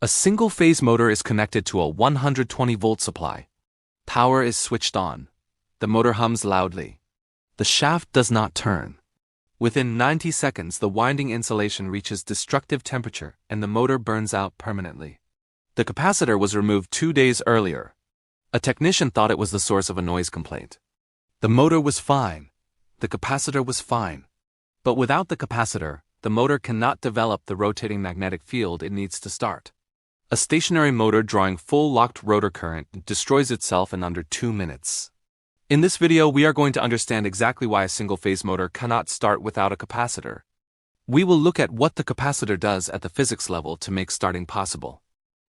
A single-phase motor is connected to a 120-volt supply. Power is switched on. The motor hums loudly. The shaft does not turn. Within 90 seconds, the winding insulation reaches destructive temperature and the motor burns out permanently. The capacitor was removed 2 days earlier. A technician thought it was the source of a noise complaint. The motor was fine. The capacitor was fine. But without the capacitor, the motor cannot develop the rotating magnetic field it needs to start. A stationary motor drawing full locked rotor current destroys itself in under 2 minutes. In this video, we are going to understand exactly why a single-phase motor cannot start without a capacitor. We will look at what the capacitor does at the physics level to make starting possible.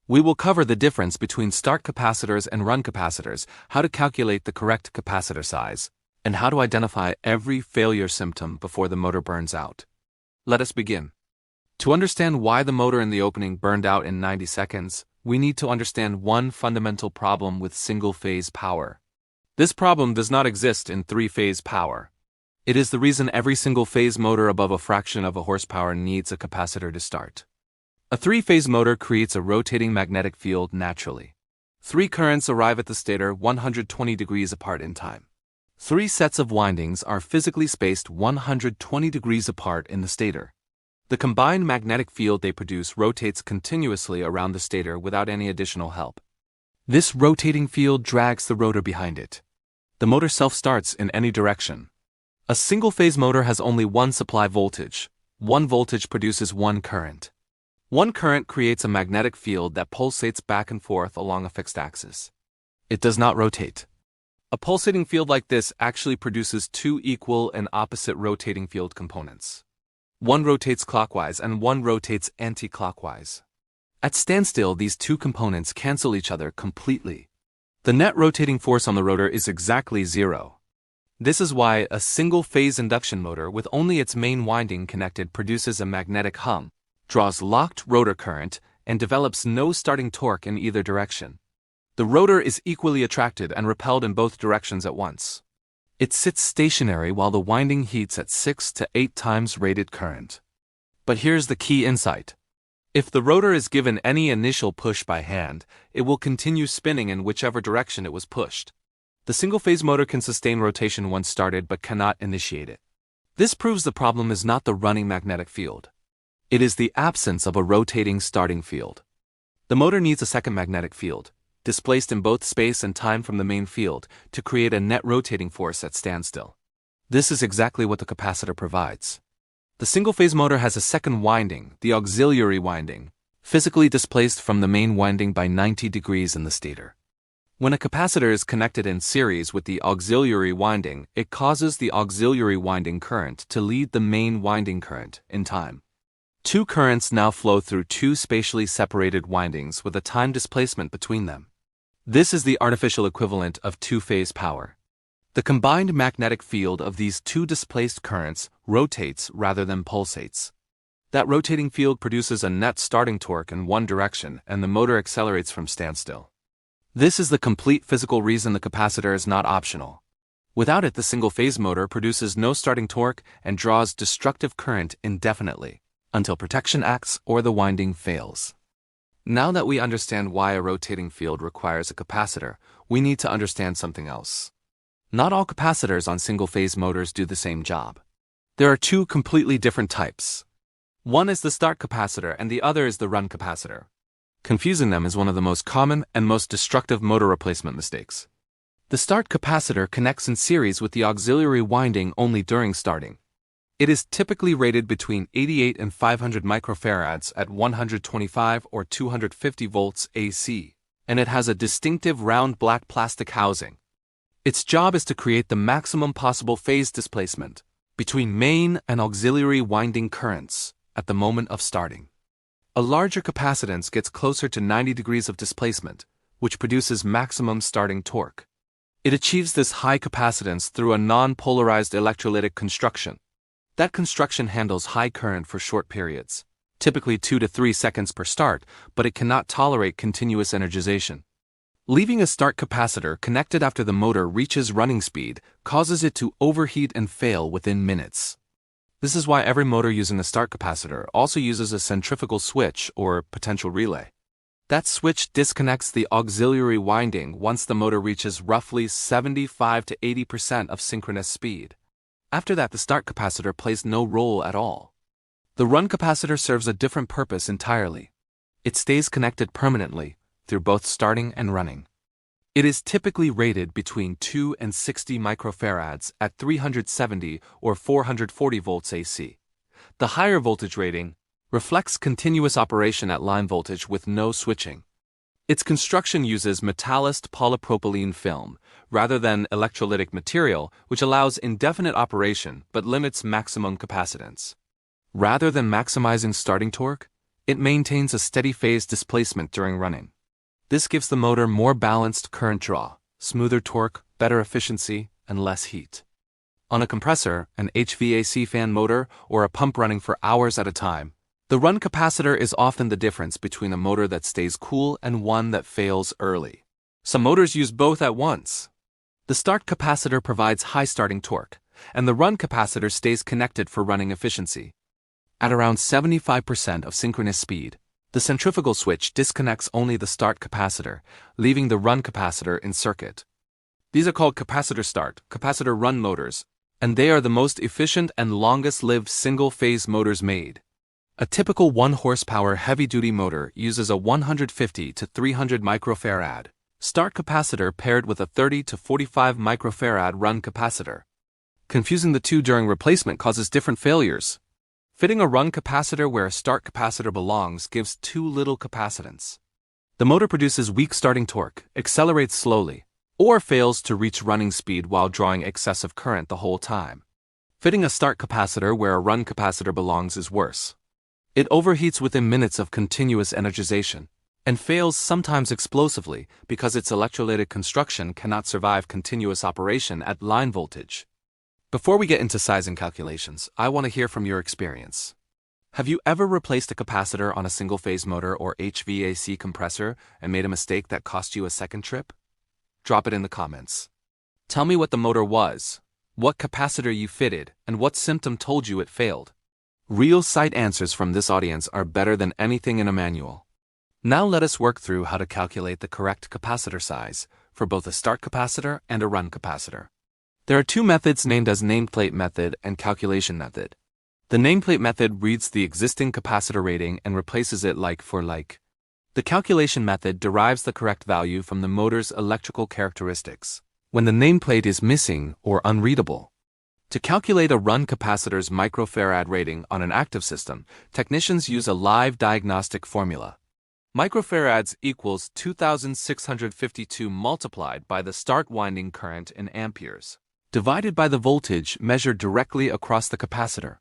We will cover the difference between start capacitors and run capacitors, how to calculate the correct capacitor size, and how to identify every failure symptom before the motor burns out. Let us begin. To understand why the motor in the opening burned out in 90 seconds, we need to understand one fundamental problem with single-phase power. This problem does not exist in three-phase power. It is the reason every single-phase motor above a fraction of a horsepower needs a capacitor to start. A three-phase motor creates a rotating magnetic field naturally. 3 currents arrive at the stator 120 degrees apart in time. 3 sets of windings are physically spaced 120 degrees apart in the stator. The combined magnetic field they produce rotates continuously around the stator without any additional help. This rotating field drags the rotor behind it. The motor self-starts in any direction. A single-phase motor has only one supply voltage. One voltage produces one current. One current creates a magnetic field that pulsates back and forth along a fixed axis. It does not rotate. A pulsating field like this actually produces 2 equal and opposite rotating field components. One rotates clockwise and one rotates anti-clockwise. At standstill, these 2 components cancel each other completely. The net rotating force on the rotor is exactly 0. This is why a single-phase induction motor with only its main winding connected produces a magnetic hum, draws locked rotor current, and develops no starting torque in either direction. The rotor is equally attracted and repelled in both directions at once. It sits stationary while the winding heats at 6 to 8 times rated current. But here's the key insight. If the rotor is given any initial push by hand, it will continue spinning in whichever direction it was pushed. The single-phase motor can sustain rotation once started but cannot initiate it. This proves the problem is not the running magnetic field. It is the absence of a rotating starting field. The motor needs a second magnetic field, displaced in both space and time from the main field, to create a net rotating force at standstill. This is exactly what the capacitor provides. The single-phase motor has a second winding, the auxiliary winding, physically displaced from the main winding by 90 degrees in the stator. When a capacitor is connected in series with the auxiliary winding, it causes the auxiliary winding current to lead the main winding current in time. 2 currents now flow through 2 spatially separated windings with a time displacement between them. This is the artificial equivalent of 2-phase power. The combined magnetic field of these 2 displaced currents rotates rather than pulsates. That rotating field produces a net starting torque in one direction and the motor accelerates from standstill. This is the complete physical reason the capacitor is not optional. Without it, the single-phase motor produces no starting torque and draws destructive current indefinitely, until protection acts or the winding fails. Now that we understand why a rotating field requires a capacitor, we need to understand something else. Not all capacitors on single-phase motors do the same job. There are 2 completely different types. One is the start capacitor and the other is the run capacitor. Confusing them is one of the most common and most destructive motor replacement mistakes. The start capacitor connects in series with the auxiliary winding only during starting. It is typically rated between 88 and 500 microfarads at 125 or 250 volts AC, and it has a distinctive round black plastic housing. Its job is to create the maximum possible phase displacement between main and auxiliary winding currents at the moment of starting. A larger capacitance gets closer to 90 degrees of displacement, which produces maximum starting torque. It achieves this high capacitance through a non-polarized electrolytic construction. That construction handles high current for short periods, typically 2 to 3 seconds per start, but it cannot tolerate continuous energization. Leaving a start capacitor connected after the motor reaches running speed causes it to overheat and fail within minutes. This is why every motor using a start capacitor also uses a centrifugal switch or potential relay. That switch disconnects the auxiliary winding once the motor reaches roughly 75 to 80% of synchronous speed. After that, the start capacitor plays no role at all. The run capacitor serves a different purpose entirely. It stays connected permanently through both starting and running. It is typically rated between 2 and 60 microfarads at 370 or 440 volts AC. The higher voltage rating reflects continuous operation at line voltage with no switching. Its construction uses metallized polypropylene film rather than electrolytic material, which allows indefinite operation but limits maximum capacitance. Rather than maximizing starting torque, it maintains a steady phase displacement during running. This gives the motor more balanced current draw, smoother torque, better efficiency, and less heat. On a compressor, an HVAC fan motor, or a pump running for hours at a time, the run capacitor is often the difference between a motor that stays cool and one that fails early. Some motors use both at once. The start capacitor provides high starting torque, and the run capacitor stays connected for running efficiency. At around 75% of synchronous speed, the centrifugal switch disconnects only the start capacitor, leaving the run capacitor in circuit. These are called Capacitor-Start, Capacitor-Run motors, and they are the most efficient and longest-lived single-phase motors made. A typical 1 horsepower heavy-duty motor uses a 150 to 300 microfarad start capacitor paired with a 30 to 45 microfarad run capacitor. Confusing the two during replacement causes different failures. Fitting a run capacitor where a start capacitor belongs gives too little capacitance. The motor produces weak starting torque, accelerates slowly, or fails to reach running speed while drawing excessive current the whole time. Fitting a start capacitor where a run capacitor belongs is worse. It overheats within minutes of continuous energization, and fails sometimes explosively because its electrolytic construction cannot survive continuous operation at line voltage. Before we get into sizing calculations, I want to hear from your experience. Have you ever replaced a capacitor on a single-phase motor or HVAC compressor and made a mistake that cost you a second trip? Drop it in the comments. Tell me what the motor was, what capacitor you fitted, and what symptom told you it failed. Real site answers from this audience are better than anything in a manual. Now let us work through how to calculate the correct capacitor size for both a start capacitor and a run capacitor. There are two methods named as nameplate method and calculation method. The nameplate method reads the existing capacitor rating and replaces it like for like. The calculation method derives the correct value from the motor's electrical characteristics when the nameplate is missing or unreadable. To calculate a run capacitor's microfarad rating on an active system, technicians use a live diagnostic formula. Microfarads equals 2,652 multiplied by the start winding current in amperes, divided by the voltage measured directly across the capacitor.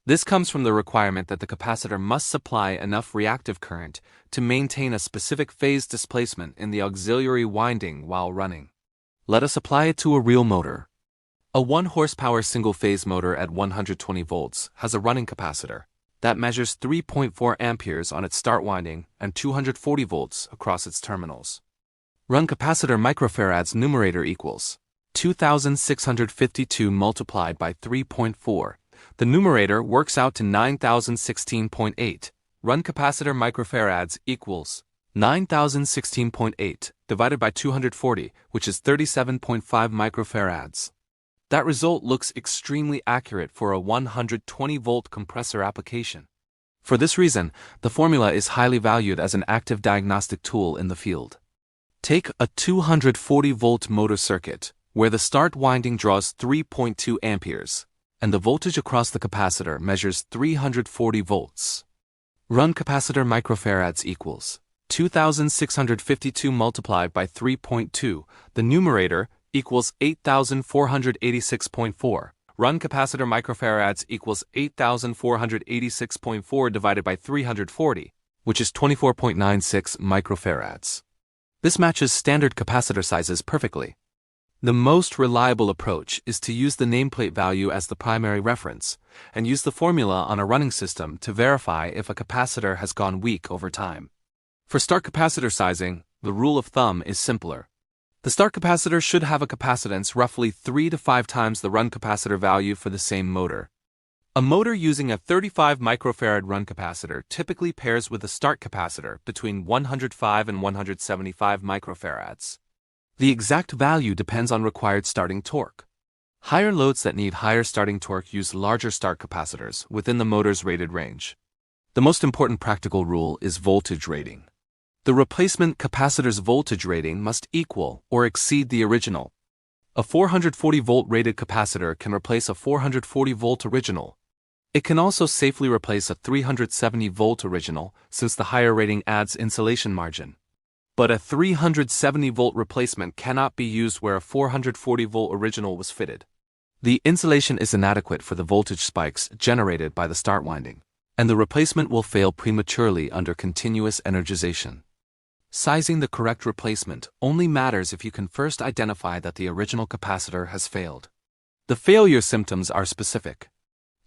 This comes from the requirement that the capacitor must supply enough reactive current to maintain a specific phase displacement in the auxiliary winding while running. Let us apply it to a real motor. A 1 horsepower single-phase motor at 120 volts has a running capacitor that measures 3.4 amperes on its start winding and 240 volts across its terminals. Run capacitor microfarads numerator equals 2,652 multiplied by 3.4. The numerator works out to 9,016.8. Run capacitor microfarads equals 9,016.8 divided by 240, which is 37.5 microfarads. That result looks extremely accurate for a 120-volt compressor application. For this reason, the formula is highly valued as an active diagnostic tool in the field. Take a 240-volt motor circuit, where the start winding draws 3.2 amperes, and the voltage across the capacitor measures 340 volts. Run capacitor microfarads equals 2,652 multiplied by 3.2. The numerator equals 8,486.4. Run capacitor microfarads equals 8,486.4 divided by 340, which is 24.96 microfarads. This matches standard capacitor sizes perfectly. The most reliable approach is to use the nameplate value as the primary reference, and use the formula on a running system to verify if a capacitor has gone weak over time. For start capacitor sizing, the rule of thumb is simpler. The start capacitor should have a capacitance roughly 3 to 5 times the run capacitor value for the same motor. A motor using a 35 microfarad run capacitor typically pairs with a start capacitor between 105 and 175 microfarads. The exact value depends on required starting torque. Higher loads that need higher starting torque use larger start capacitors within the motor's rated range. The most important practical rule is voltage rating. The replacement capacitor's voltage rating must equal or exceed the original. A 440-volt rated capacitor can replace a 440-volt original. It can also safely replace a 370-volt original since the higher rating adds insulation margin. But a 370-volt replacement cannot be used where a 440-volt original was fitted. The insulation is inadequate for the voltage spikes generated by the start winding, and the replacement will fail prematurely under continuous energization. Sizing the correct replacement only matters if you can first identify that the original capacitor has failed. The failure symptoms are specific.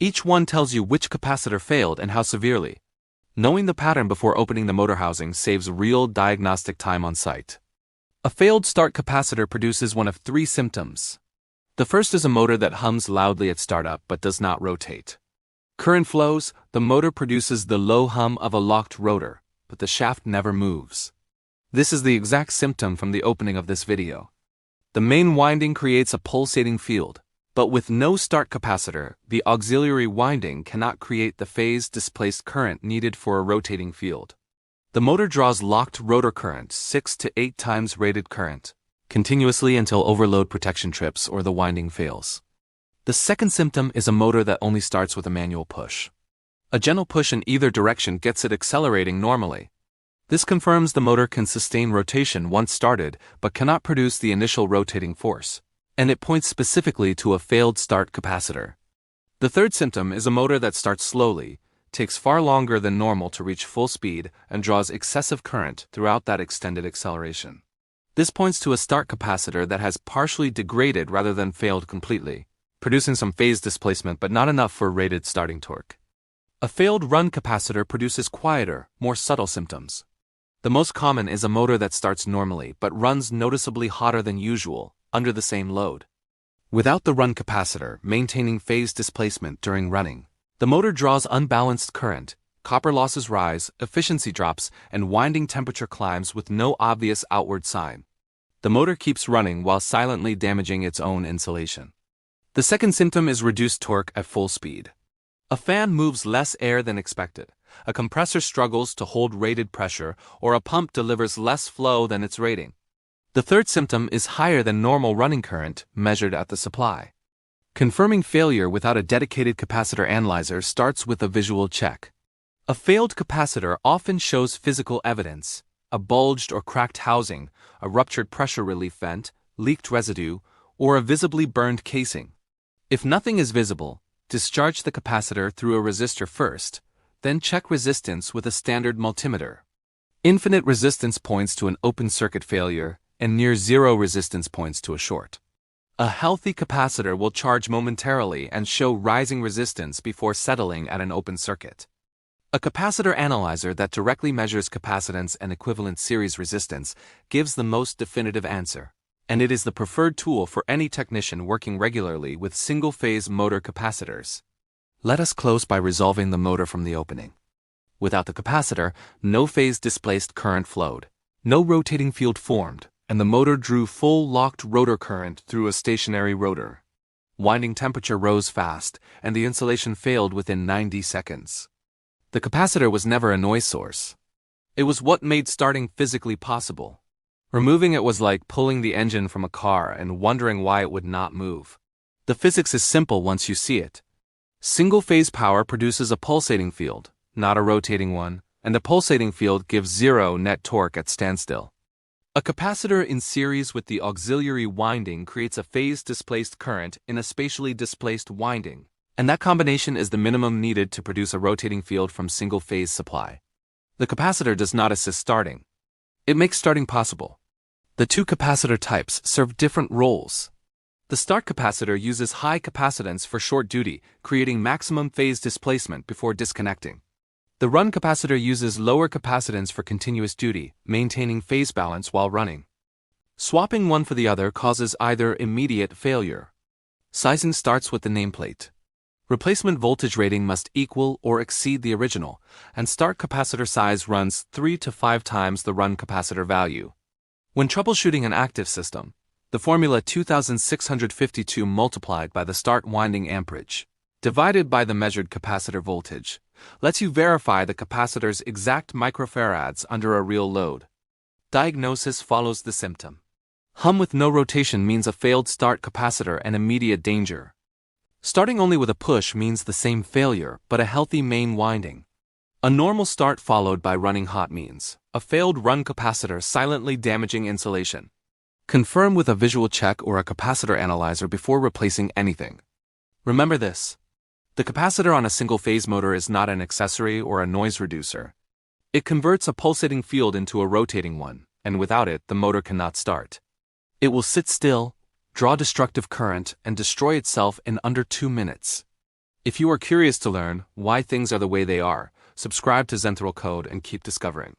Each one tells you which capacitor failed and how severely. Knowing the pattern before opening the motor housing saves real diagnostic time on site. A failed start capacitor produces one of three symptoms. The first is a motor that hums loudly at startup but does not rotate. Current flows, the motor produces the low hum of a locked rotor, but the shaft never moves. This is the exact symptom from the opening of this video. The main winding creates a pulsating field, but with no start capacitor, the auxiliary winding cannot create the phase-displaced current needed for a rotating field. The motor draws locked rotor current 6 to 8 times rated current, continuously until overload protection trips or the winding fails. The second symptom is a motor that only starts with a manual push. A gentle push in either direction gets it accelerating normally. This confirms the motor can sustain rotation once started but cannot produce the initial rotating force, and it points specifically to a failed start capacitor. The third symptom is a motor that starts slowly, takes far longer than normal to reach full speed, and draws excessive current throughout that extended acceleration. This points to a start capacitor that has partially degraded rather than failed completely, producing some phase displacement but not enough for rated starting torque. A failed run capacitor produces quieter, more subtle symptoms. The most common is a motor that starts normally but runs noticeably hotter than usual, under the same load. Without the run capacitor maintaining phase displacement during running, the motor draws unbalanced current, copper losses rise, efficiency drops, and winding temperature climbs with no obvious outward sign. The motor keeps running while silently damaging its own insulation. The second symptom is reduced torque at full speed. A fan moves less air than expected, a compressor struggles to hold rated pressure, or a pump delivers less flow than its rating. The third symptom is higher than normal running current measured at the supply. Confirming failure without a dedicated capacitor analyzer starts with a visual check. A failed capacitor often shows physical evidence: a bulged or cracked housing, a ruptured pressure relief vent, leaked residue, or a visibly burned casing. If nothing is visible, discharge the capacitor through a resistor first, then check resistance with a standard multimeter. Infinite resistance points to an open circuit failure, and near zero resistance points to a short. A healthy capacitor will charge momentarily and show rising resistance before settling at an open circuit. A capacitor analyzer that directly measures capacitance and equivalent series resistance gives the most definitive answer, and it is the preferred tool for any technician working regularly with single-phase motor capacitors. Let us close by resolving the motor from the opening. Without the capacitor, no phase-displaced current flowed, no rotating field formed, and the motor drew full locked rotor current through a stationary rotor. Winding temperature rose fast, and the insulation failed within 90 seconds. The capacitor was never a noise source. It was what made starting physically possible. Removing it was like pulling the engine from a car and wondering why it would not move. The physics is simple once you see it. Single-phase power produces a pulsating field, not a rotating one, and the pulsating field gives zero net torque at standstill. A capacitor in series with the auxiliary winding creates a phase-displaced current in a spatially displaced winding, and that combination is the minimum needed to produce a rotating field from single-phase supply. The capacitor does not assist starting. It makes starting possible. The two capacitor types serve different roles. The start capacitor uses high capacitance for short duty, creating maximum phase displacement before disconnecting. The run capacitor uses lower capacitance for continuous duty, maintaining phase balance while running. Swapping one for the other causes either immediate failure. Sizing starts with the nameplate. Replacement voltage rating must equal or exceed the original, and start capacitor size runs 3 to 5 times the run capacitor value. When troubleshooting an active system, the formula 2652 multiplied by the start winding amperage, divided by the measured capacitor voltage, lets you verify the capacitor's exact microfarads under a real load. Diagnosis follows the symptom. Hum with no rotation means a failed start capacitor and immediate danger. Starting only with a push means the same failure, but a healthy main winding. A normal start followed by running hot means a failed run capacitor silently damaging insulation. Confirm with a visual check or a capacitor analyzer before replacing anything. Remember this: the capacitor on a single-phase motor is not an accessory or a noise reducer. It converts a pulsating field into a rotating one, and without it, the motor cannot start. It will sit still, draw destructive current, and destroy itself in under 2 minutes. If you are curious to learn why things are the way they are, subscribe to Zenthral Code and keep discovering.